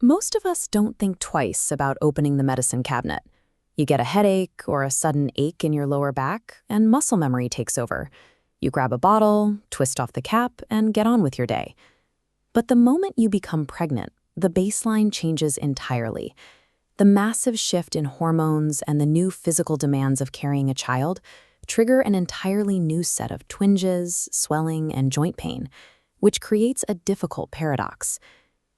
Most of us don't think twice about opening the medicine cabinet. You get a headache or a sudden ache in your lower back, and muscle memory takes over. You grab a bottle, twist off the cap, and get on with your day. But the moment you become pregnant, the baseline changes entirely. The massive shift in hormones and the new physical demands of carrying a child trigger an entirely new set of twinges, swelling, and joint pain, which creates a difficult paradox.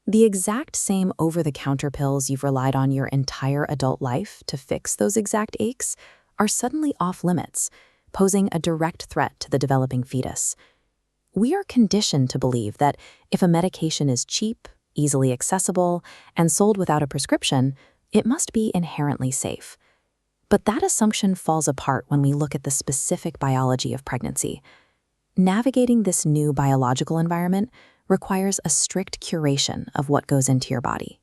The exact same over-the-counter pills you've relied on your entire adult life to fix those exact aches are suddenly off-limits, posing a direct threat to the developing fetus. We are conditioned to believe that if a medication is cheap, easily accessible, and sold without a prescription, it must be inherently safe. But that assumption falls apart when we look at the specific biology of pregnancy. Navigating this new biological environment requires a strict curation of what goes into your body.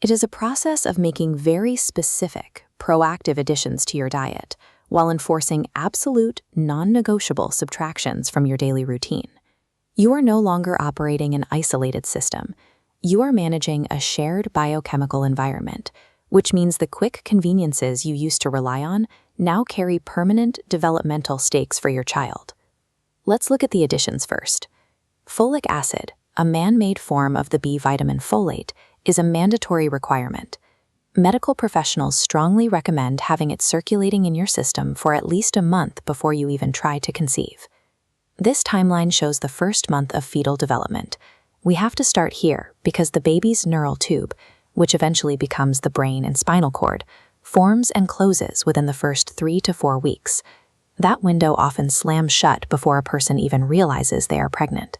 It is a process of making very specific, proactive additions to your diet while enforcing absolute, non-negotiable subtractions from your daily routine. You are no longer operating an isolated system. You are managing a shared biochemical environment, which means the quick conveniences you used to rely on now carry permanent developmental stakes for your child. Let's look at the additions first. Folic acid, a man-made form of the B vitamin folate, is a mandatory requirement. Medical professionals strongly recommend having it circulating in your system for at least a month before you even try to conceive. This timeline shows the first month of fetal development. We have to start here because the baby's neural tube, which eventually becomes the brain and spinal cord, forms and closes within the first 3 to 4 weeks. That window often slams shut before a person even realizes they are pregnant.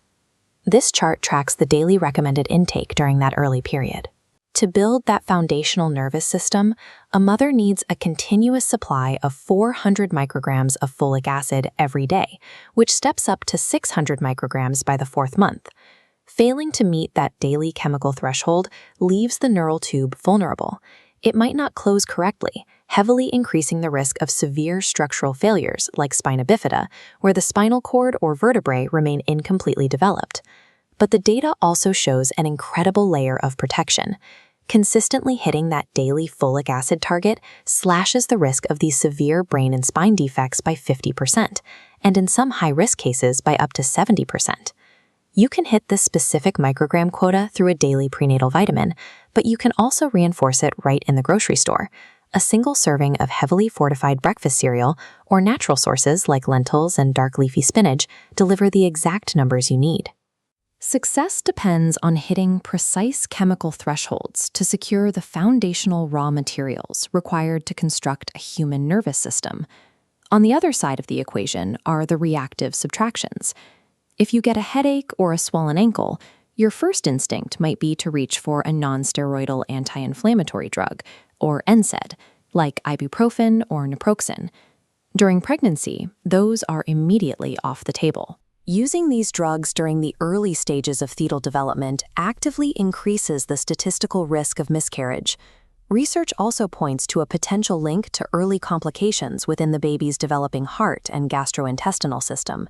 This chart tracks the daily recommended intake during that early period. To build that foundational nervous system, a mother needs a continuous supply of 400 micrograms of folic acid every day, which steps up to 600 micrograms by the 4th month. Failing to meet that daily chemical threshold leaves the neural tube vulnerable. It might not close correctly, heavily increasing the risk of severe structural failures like spina bifida, where the spinal cord or vertebrae remain incompletely developed. But the data also shows an incredible layer of protection. Consistently hitting that daily folic acid target slashes the risk of these severe brain and spine defects by 50%, and in some high-risk cases by up to 70%. You can hit this specific microgram quota through a daily prenatal vitamin, but you can also reinforce it right in the grocery store. A single serving of heavily fortified breakfast cereal or natural sources like lentils and dark leafy spinach deliver the exact numbers you need. Success depends on hitting precise chemical thresholds to secure the foundational raw materials required to construct a human nervous system. On the other side of the equation are the reactive subtractions. If you get a headache or a swollen ankle, your first instinct might be to reach for a non-steroidal anti-inflammatory drug, or NSAID, like ibuprofen or naproxen. During pregnancy, those are immediately off the table. Using these drugs during the early stages of fetal development actively increases the statistical risk of miscarriage. Research also points to a potential link to early complications within the baby's developing heart and gastrointestinal system.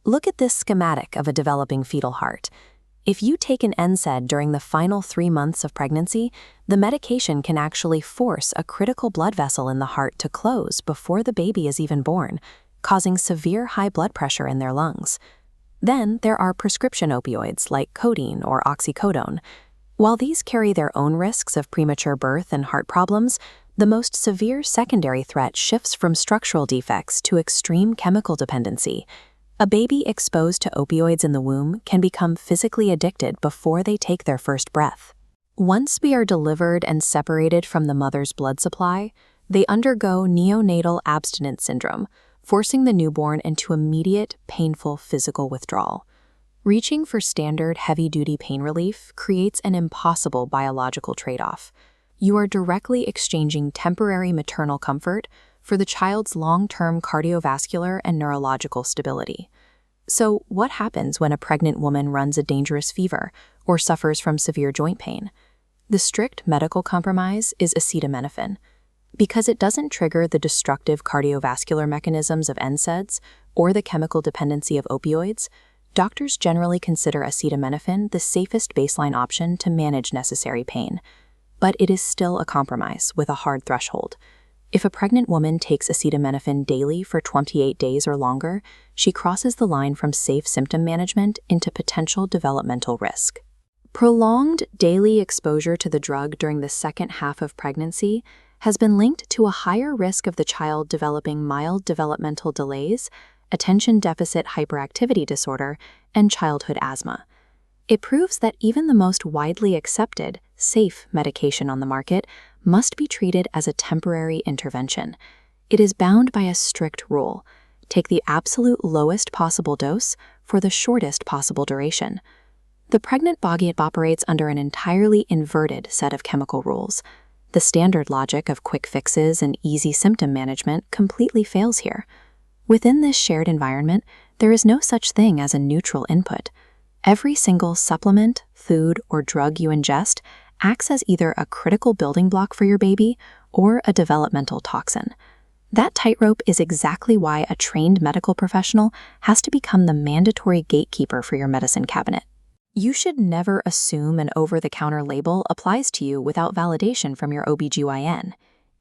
Look at this schematic of a developing fetal heart. If you take an NSAID during the final 3 months of pregnancy, the medication can actually force a critical blood vessel in the heart to close before the baby is even born, causing severe high blood pressure in their lungs. Then there are prescription opioids like codeine or oxycodone. While these carry their own risks of premature birth and heart problems, the most severe secondary threat shifts from structural defects to extreme chemical dependency. A baby exposed to opioids in the womb can become physically addicted before they take their first breath. Once we are delivered and separated from the mother's blood supply, they undergo neonatal abstinence syndrome, forcing the newborn into immediate, painful physical withdrawal. Reaching for standard heavy-duty pain relief creates an impossible biological trade-off. You are directly exchanging temporary maternal comfort for the child's long-term cardiovascular and neurological stability. So, what happens when a pregnant woman runs a dangerous fever or suffers from severe joint pain? The strict medical compromise is acetaminophen. Because it doesn't trigger the destructive cardiovascular mechanisms of NSAIDs or the chemical dependency of opioids, Doctors generally consider acetaminophen the safest baseline option to manage necessary pain, but it is still a compromise with a hard threshold. If a pregnant woman takes acetaminophen daily for 28 days or longer, she crosses the line from safe symptom management into potential developmental risk. Prolonged daily exposure to the drug during the second half of pregnancy has been linked to a higher risk of the child developing mild developmental delays, attention deficit hyperactivity disorder, and childhood asthma. It proves that even the most widely accepted, safe medication on the market must be treated as a temporary intervention. It is bound by a strict rule: take the absolute lowest possible dose for the shortest possible duration. The pregnant body operates under an entirely inverted set of chemical rules. The standard logic of quick fixes and easy symptom management completely fails here. Within this shared environment, there is no such thing as a neutral input. Every single supplement, food, or drug you ingest acts as either a critical building block for your baby or a developmental toxin. That tightrope is exactly why a trained medical professional has to become the mandatory gatekeeper for your medicine cabinet. You should never assume an over-the-counter label applies to you without validation from your OBGYN.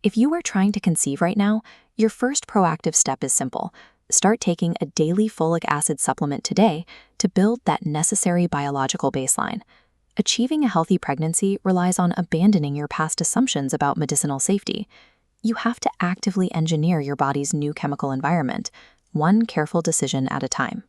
If you are trying to conceive right now, your first proactive step is simple. Start taking a daily folic acid supplement today to build that necessary biological baseline. Achieving a healthy pregnancy relies on abandoning your past assumptions about medicinal safety. You have to actively engineer your body's new chemical environment, one careful decision at a time.